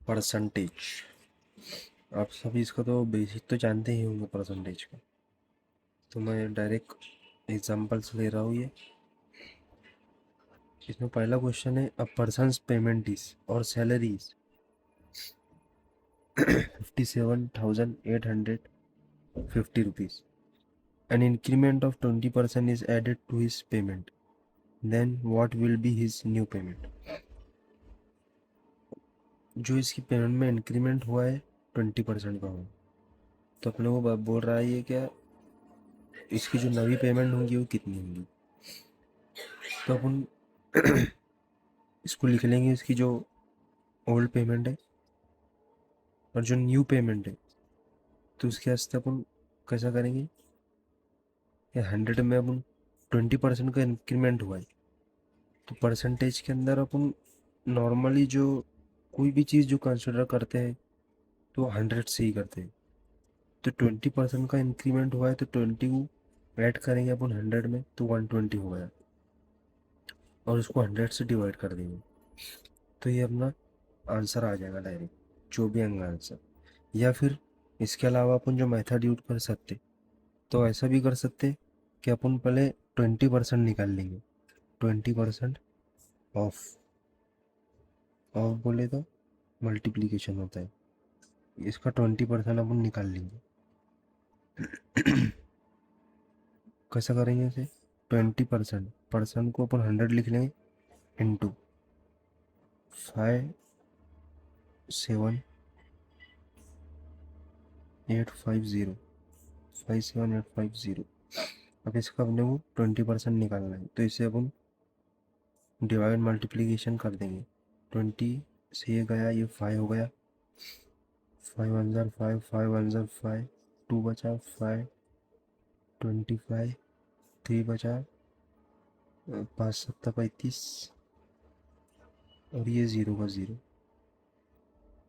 Percentage. आप सभी इसका तो बेसिक तो जानते ही होंगे परसेंटेज का। तो मैं डायरेक्ट एग्जांपल्स ले रहा हूँ। ये इसमें पहला क्वेश्चन है, अ पर्सनस पेमेंट इज और salary is 57,850 rupees. An increment of 20% is added to his payment. Then what will be his new payment? जो इसकी पेमेंट में इंक्रीमेंट हुआ है 20% का हुआ, तो अपने को बोल रहा है ये क्या, इसकी जो नवी पेमेंट होंगी वो कितनी होंगी। तो अपन इसको लिख लेंगे, इसकी जो ओल्ड पेमेंट है और जो न्यू पेमेंट है, तो उसके वास्ते अपन कैसा करेंगे, या 100 में अपन 20% का इंक्रीमेंट हुआ है, तो परसेंटेज के अंदर अपन नॉर्मली जो कोई भी चीज़ जो कंसिडर करते हैं तो 100 से ही करते हैं। तो 20% का इंक्रीमेंट हुआ है तो 20 को ऐड करेंगे अपन 100 में, तो 120 हो गया, और उसको 100 से डिवाइड कर देंगे, तो ये अपना आंसर आ जाएगा डायरेक्ट, जो भी आएगा आंसर। या फिर इसके अलावा अपन जो मेथड यूज कर सकते, तो ऐसा भी कर सकते कि अपन पहले 20% निकाल लेंगे। 20% ऑफ, ऑफ बोले तो मल्टीप्लीकेशन होता है, इसका 20% अपन निकाल लेंगे। कैसा करेंगे इसे, 20% परसेंट को अपन 100 लिख लेंगे, इंटू 57850, 57850। अब इसका अपने को 20% निकालना है, तो इसे अपन डिवाइड मल्टीप्लीकेशन कर देंगे। 20 से ये गया, ये 5 हो गया, 5 1 ज़र 5, 5 1 ज़र 5, 2 बचा 5, 25, 3 बचा 5 7 35, और ये 0 का 0।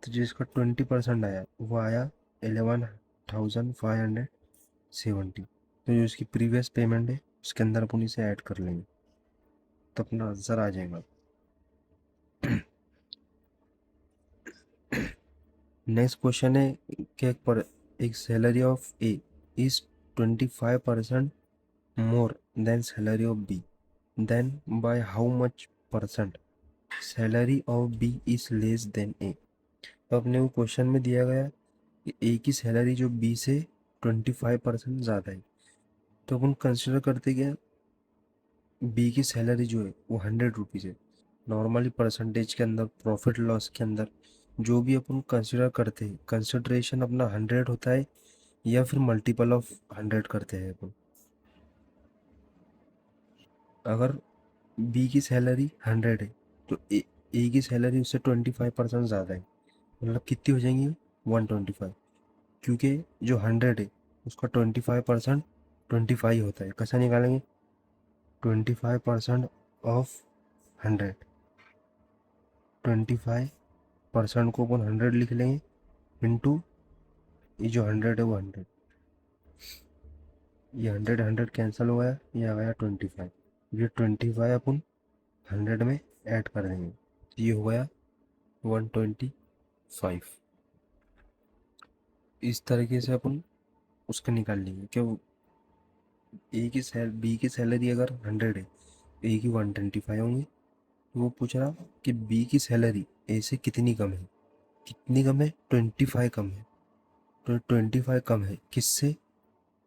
तो जिसका 20% आया वो आया 11,570। तो जो इसकी प्रीवियस पेमेंट है उसके अंदर अपन इसे ऐड कर लेंगे, तो अपना आंसर आ जाएगा। नेक्स्ट क्वेश्चन है कि एक salary of A is 25% more than salary of B, then by how much percent salary of B is less than A. तो अपने को क्वेश्चन में दिया गया कि ए की सैलरी जो बी से 25% ज़्यादा है, तो अपन कंसिडर करते क्या, बी की सैलरी जो है वो 100 रुपीज़ है। नॉर्मली परसेंटेज के अंदर, प्रॉफिट लॉस के अंदर जो भी अपन कंसिडर करते हैं, कंसिडरेशन अपना 100 होता है या फिर मल्टीपल ऑफ 100 करते हैं अपन। अगर बी की सैलरी 100 है तो ए की सैलरी उससे 25% ज़्यादा है, मतलब कितनी हो जाएंगी, 125। क्योंकि जो 100 है उसका 25% 25 होता है। कैसा निकालेंगे, 25% ऑफ 100, 25% को अपन 100 लिख लेंगे, इंटू ये जो 100 है वो 100, ये 100 100 कैंसिल हो गया, ये आ गया 25। ये 25 अपन 100 में ऐड कर देंगे, तो ये हो गया 125। इस तरीके से अपन उसका निकाल लेंगे। क्यों, बी की सैलरी अगर 100 है, ए की 125 होंगी। तो वो पूछ रहा कि बी की सैलरी ए से कितनी कम है, कितनी कम है, 25 कम है। तो 25 कम है किससे,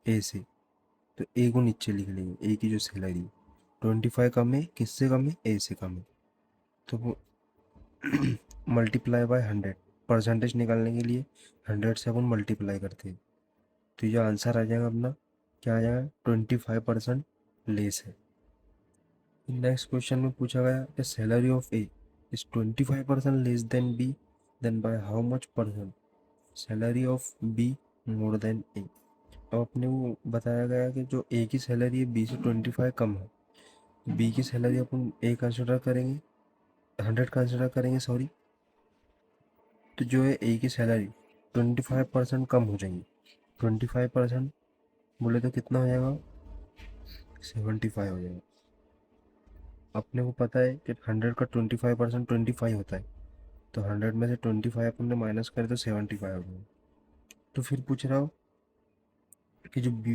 ए से, तो ए को नीचे लिख लेंगे, ए की जो सैलरी 25 कम है, किससे कम है, ए से कम है। तो वो मल्टीप्लाई बाय 100, परसेंटेज निकालने के लिए 100 से अपन मल्टीप्लाई करते हैं, तो ये आंसर आ जाएगा अपना, क्या आ जाएगा, 25% लेस है। नेक्स्ट क्वेश्चन में पूछा गया कि salary of A is 25% less than B, then by how much percent salary of B more than A. अब अपने को बताया गया कि जो ए की सैलरी है बी से 25 कम है, बी की सैलरी अपन ए कंसिडर करेंगे, 100 कंसिडर करेंगे सॉरी, तो जो है ए की सैलरी 25% कम हो जाएंगी। 25% बोले तो कितना हो जाएगा, 75 हो जाएगा। अपने को पता है कि 100 का 25% 25 होता है, तो 100 में से 25 अपन ने माइनस करे तो 75 हो गया। तो फिर पूछ रहा हूँ कि जो B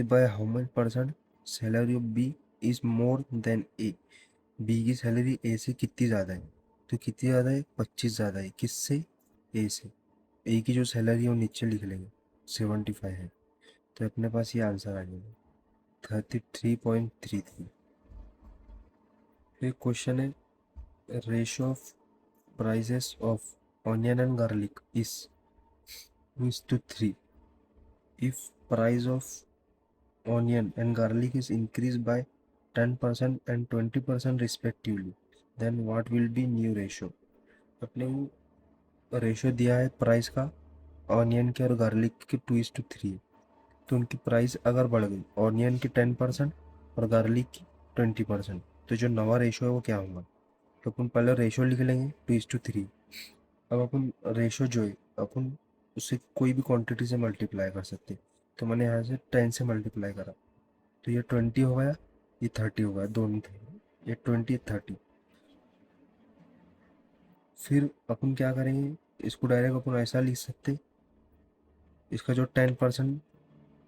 by how much percent salary of B is more than A, B की सैलरी ए से कितनी ज़्यादा है। तो कितनी ज़्यादा है, 25 ज़्यादा है। किससे, ए से। ए की जो सैलरी है वो नीचे लिख लेंगे, 75 है। तो अपने पास ये आंसर आ जाएगा 33.33। फिर क्वेश्चन है ratio of prices of onion and garlic is to 3 if price of onion and garlic is increased by 10% and 20% respectively, then what will be new ratio। अपने को रेशियो दिया है प्राइस का ऑनियन के और गार्लिक के 2:3। तो उनकी प्राइस अगर बढ़ गई, ऑनियन की 10% और गार्लिक की 20%, तो जो नवा रेशियो है वो क्या होगा। तो अपन पहले रेशियो लिख लेंगे 2:3। अब अपन रेशियो जो है अपन उसे कोई भी क्वांटिटी से मल्टीप्लाई कर सकते हैं। तो मैंने यहाँ से 10 से मल्टीप्लाई करा, तो ये 20 हो गया, ये 30 हो गया, दोनों थे, ये 20 30। फिर अपन क्या करेंगे, इसको डायरेक्ट अपन ऐसा लिख सकते, इसका जो 10%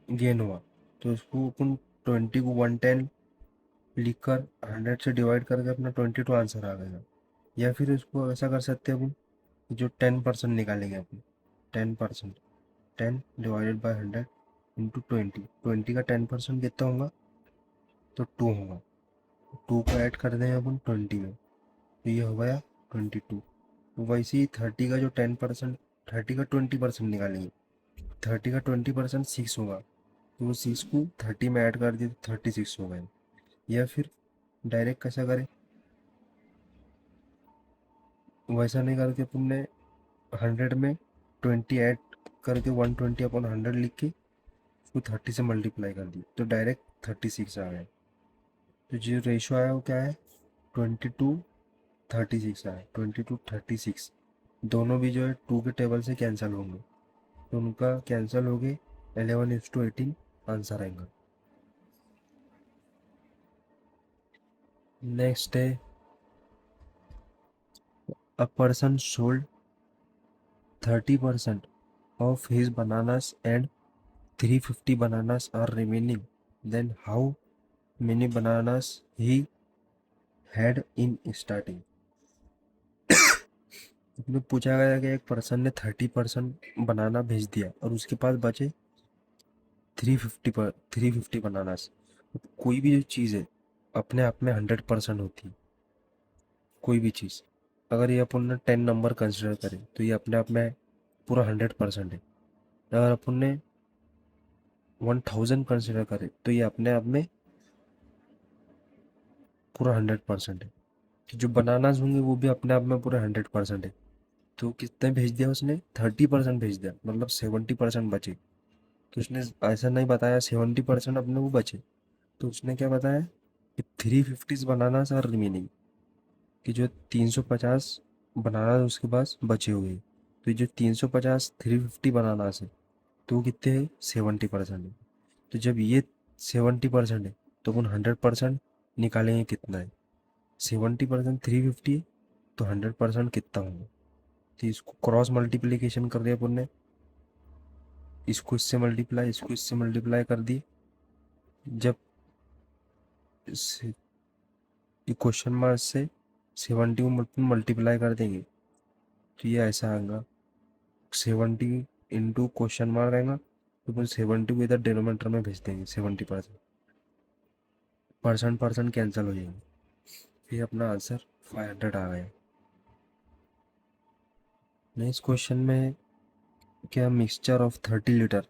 गेन हुआ तो इसको अपन 20 को 110 लिख कर 100 से डिवाइड करके अपना 22 आंसर आ गएगा। या फिर इसको ऐसा कर सकते हैं अपन, जो 10% निकालेंगे अपन, 10%, 10 डिवाइडेड बाई 100 इंटू 20, 20 का 10% कितना होगा, तो 2 होगा। 2 को ऐड कर दें अपन 20 में, तो ये हो गया 22। तो वैसे ही 30 का जो 10%, 30 का 20% निकालेंगे, 30 का 20% 6 होगा, तो वो 6 को 30 में ऐड कर दिए तो 36 हो गए। या फिर डायरेक्ट कैसा करें, वैसा नहीं करके अपन ने 100 में 20 ऐड करके 120 अपन 100 लिख के उसको 30 से मल्टीप्लाई कर दी तो डायरेक्ट 36 आ गया। तो जो रेशो आया वो क्या है, 22:36 आया, 22:36। दोनों भी जो है 2 के टेबल से कैंसिल होंगे, तो उनका कैंसिल हो गए, 11:18 आंसर आएगा। नेक्स्ट है a person sold 30% of his bananas and 350 bananas are remaining, then how many bananas he had in starting। इसमें पूछा गया कि एक पर्सन ने 30% बनाना भेज दिया और उसके पास बचे 350 बनानास। कोई भी जो चीज़ है अपने आप में 100% होती है, कोई भी चीज़। अगर ये अपन ने 10 नंबर कंसिडर करें तो ये अपने आप में पूरा 100% है। अगर अपन ने 1000 कंसिडर करें तो ये अपने आप में पूरा 100% है। कि जो बनानास होंगे वो भी अपने आप में पूरा 100% है। तो कितने भेज दिया उसने, 30% भेज दिया, मतलब 70% बचे। तो उसने ऐसा नहीं बताया 70% अपने वो बचे, तो उसने क्या बताया कि 350 बनानास आर रिमेनिंग, कि जो 350 बनाना उसके पास बचे हुए हैं। तो ये जो 350 350 बनानास है तो वो कितने हैं, 70% है। तो जब ये 70% है तो अपन 100% निकालेंगे कितना है, 70% 350 है तो 100% कितना होगा। तो इसको क्रॉस मल्टीप्लिकेशन कर दिया अपन ने, इसको इससे मल्टीप्लाई, इसको इससे मल्टीप्लाई कर दिए। जब क्वेश्चन मार्क से 70 को मल्टीप्लाई कर देंगे तो ये ऐसा आएगा, 70 इंटू क्वेश्चन मार्क आएगा, तो अपन 70 को इधर डिनोमिनेटर में भेज देंगे, 70%, परसेंट परसेंट कैंसिल हो जाएंगे, फिर अपना आंसर 500 आ गया। नेक्स्ट क्वेश्चन में क्या, mixture of 30 litre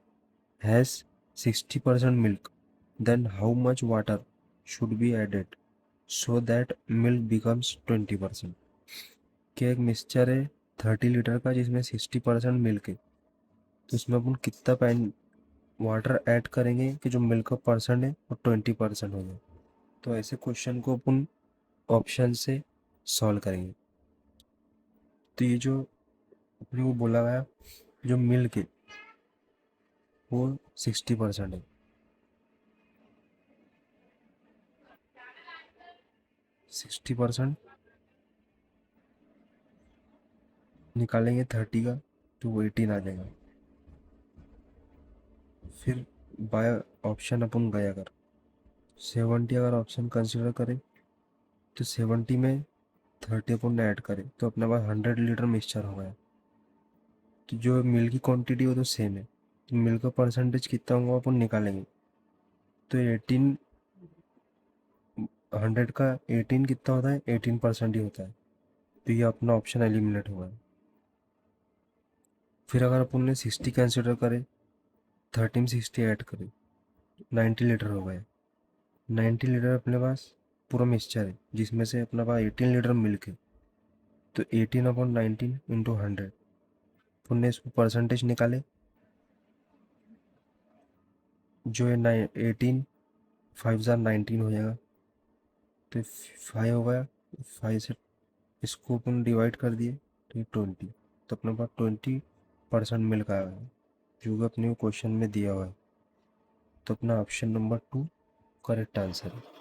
has 60% milk, then how much water should be added so that milk becomes 20%। क्या एक मिक्सचर है 30 लीटर का जिसमें 60% मिल्क है, तो इसमें अपन कितना पैन वाटर ऐड करेंगे कि जो मिल्क का परसेंट है वो 20% हो जाए। तो ऐसे क्वेश्चन को अपन ऑप्शन से सॉल्व करेंगे। तो ये जो अपने को बोला गया, जो मिल्क है वो 60% है, 60%। निकालेंगे 30 का तो वो 18 आ जाएगा। फिर बाय ऑप्शन अपन गए, अगर 70 अगर ऑप्शन कंसिडर करें तो 70 में 30 अपन ऐड करें तो अपने पास 100 लीटर मिक्सचर हो गया। तो जो मिल्क की क्वांटिटी वो तो सेम है, तो मिल्क का परसेंटेज कितना होगा अपन निकालेंगे। तो 18, 100 का 18 कितना होता है, 18% ही होता है। तो ये अपना ऑप्शन एलिमिनेट हुआ है। फिर अगर अपन ने 60 कंसिडर करें, 30 में 60 ऐड करें, 90 लीटर हो गए। 90 लीटर अपने पास पूरा मिक्सचर है जिसमें से अपने पास 18 लीटर मिल्क है। तो 18/19 × 100, अपन ने इसको परसेंटेज निकाले, जो है 18, 5 × 19 हो जाएगा। तो 5 हो गया, 5 से इसको अपन डिवाइड कर दिए तो 20। तो अपने पास 20% मिल्क आया है, जो कि अपने क्वेश्चन में दिया हुआ है। तो अपना ऑप्शन नंबर 2 करेक्ट आंसर है।